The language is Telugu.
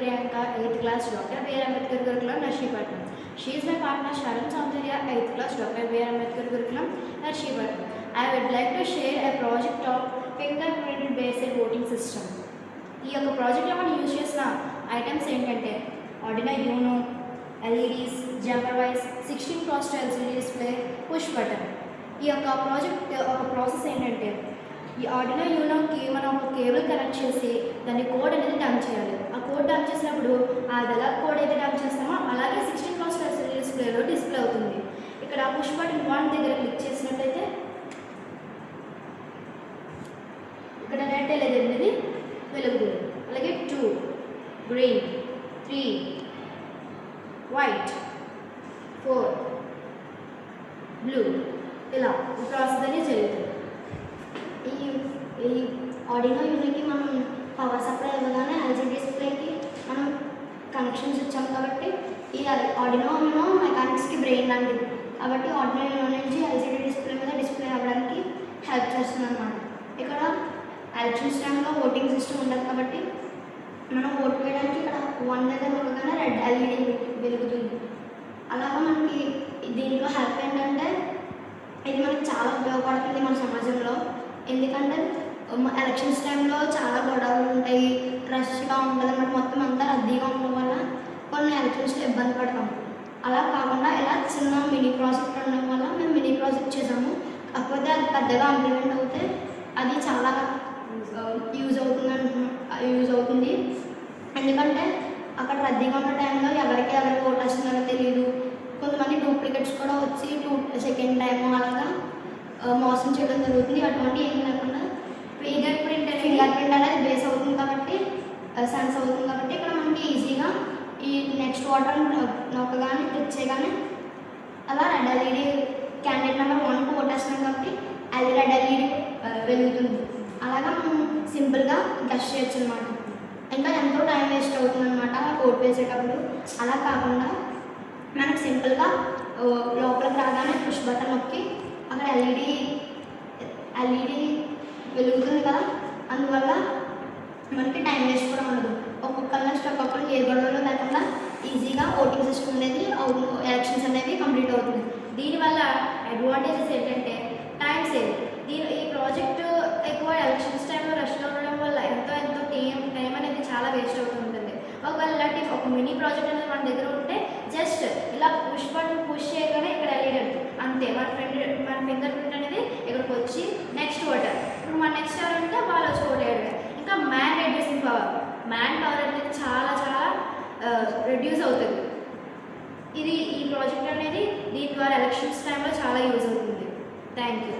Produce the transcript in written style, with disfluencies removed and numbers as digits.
Priyanka, 8th class, Dr. B.R. Ambedkar Curriculum, Narsipatnam. She is my partner Sharan Soundarya, 8th class, Dr. B.R. Ambedkar Curriculum, Narsipatnam. I would like to share a project of fingerprint based voting system. ఈ యొక్క ప్రాజెక్ట్లో మనం యూజ్ చేసిన ఐటమ్స్ ఏంటంటే Arduino Uno, LEDs, jumper wires, 16x LCD display, push button. ఈ యొక్క ప్రాజెక్ట్ ఒక ప్రాసెస్ ఏంటంటే ఈ ఆర్డినో యూనోకి మనం ఒక కేబుల్ కనెక్ట్ చేసి దాని కోడ్ అనేది డంప్ చేయాలి. ఆ కోడ్ డంప్ చేసినప్పుడు అది ఎలా కోడ్ అయితే డంప్ చేస్తామో అలాగే 16x ఎల్సీడీ డిస్ప్లేలో డిస్ప్లే అవుతుంది. ఇక్కడ పుష్ బటన్ 1 దగ్గర క్లిక్ చేసినట్లయితే ఇక్కడ రెడ్ ఎల్ఈడీ అనేది వెలుగుతుంది. అలాగే 2 గ్రీన్, 3 వైట్, 4 బ్లూ, ఇలా ఈ ప్రాసెస్ అనేది జరుగుతుంది. ఈ ఆర్డినో యూనోకి మనం పవర్ సప్లై ఇవ్వగానే ఎల్సీడీ డిస్ప్లేకి మనం కనెక్షన్స్ ఇచ్చాం కాబట్టి ఈ ఆర్డినో యూనో మెకానిక్స్కి బ్రెయిన్ లాంటిది కాబట్టి ఆర్డినో యూనో నుంచి ఎల్సీడీ డిస్ప్లే మీద డిస్ప్లే అవ్వడానికి హెల్ప్ చేస్తుంది అన్నమాట. ఇక్కడ ఎలక్షన్స్ టైంలో ఓటింగ్ సిస్టమ్ ఉండదు కాబట్టి మనం ఓటు వేయడానికి ఇక్కడ 1 దగ్గర ఉండగానే రెడ్ ఎల్ఈడీ వెలుగుతుంది. అలాగా మనకి దీంట్లో హెల్ప్ ఏంటంటే ఇది మనకి చాలా ఉపయోగపడుతుంది మన సమాజంలో. ఎందుకంటే ఎలక్షన్స్ టైంలో చాలా గొడవలు ఉంటాయి, రష్గా ఉంటుంది అన్నమాట, మొత్తం అంతా రద్దీగా ఉండడం వల్ల కొన్ని ఎలక్షన్స్లో ఇబ్బంది పడతాం. అలా కాకుండా ఇలా చిన్న మినీ ప్రాజెక్ట్ ఉండడం వల్ల మేము మినీ ప్రాజెక్ట్ చేసాము. కాకపోతే అది పెద్దగా ఇంప్లిమెంట్ అవుతే అది చాలా యూజ్ అవుతుంది. ఎందుకంటే అక్కడ రద్దీగా ఉన్న టైంలో ఎవరికి ఓటు వస్తున్నారో తెలియదు. కొంతమంది డూప్లికేట్స్ కూడా వచ్చి సెకండ్ టైం అలాగా మోసం చేయడం జరుగుతుంది. అటువంటి ఏం లేకుండా ఫింగర్ ప్రింట్ అనేది బేస్ అవుతుంది కాబట్టి సెన్స్ అవుతుంది కాబట్టి ఇక్కడ మనకి ఈజీగా ఈ నెక్స్ట్ ఓటర్ నొక్కగానే క్లిక్ చేయగానే అలా రెడ్ ఎల్ఈడీ క్యాండిడేట్ నెంబర్ 1కు ఓటేస్తున్నాం కాబట్టి అది రెడ్ ఎల్ఈడీ వెలుగుతుంది. అలాగా మనం సింపుల్గా గెస్ట్ చేయొచ్చు అనమాట. ఇంకా ఎంతో టైం వేస్ట్ అవుతుంది అనమాట ఓటు వేసేటప్పుడు. అలా కాకుండా మనకు సింపుల్గా లోపలికి రాగానే పుష్ బటన్ నొక్కి అక్కడ ఎల్ఈడీ వెలుగుతుంది కదా, అందువల్ల మనకి టైం వేస్ట్ కూడా ఉండదు. ఒక్కొక్కరు నెక్స్ట్ ఒక్కొక్కరు ఏ గొడవలు లేకుండా ఈజీగా ఓటింగ్ సిస్టమ్ అనేది ఎలక్షన్స్ అనేవి కంప్లీట్ అవుతుంది. దీనివల్ల అడ్వాంటేజెస్ ఏంటంటే టైం సేవ్. ఈ ప్రాజెక్టు ఎక్కువ ఎలక్షన్స్ టైంలో రష్లో ఉండడం వల్ల ఎంతో టైం అనేది చాలా వేస్ట్ అవుతుంటుంది. ఒకవేళ ఇలాంటి ఒక మినీ ప్రాజెక్ట్ అనేది మన దగ్గర ఉంటే జస్ట్ ఇలా పుష్ బటన్ పుష్ చేయగానే ఇక్కడ వెళ్ళేది అంతే. మన ఫింగర్ ప్రింట్ అనేది ఇక్కడికి వచ్చి నెక్స్ట్ ఓటర్, ఇప్పుడు మన నెక్స్ట్ ఎవరు ఉంటే వాళ్ళు వచ్చి ఓటేయడమే. ఇంకా రెడ్యూసింగ్ మ్యాన్ పవర్ అనేది చాలా చాలా రెడ్యూస్ అవుతుంది. ఈ ప్రాజెక్ట్ అనేది దీని ద్వారా ఎలక్షన్స్ టైంలో చాలా యూజ్ అవుతుంది. Thank you.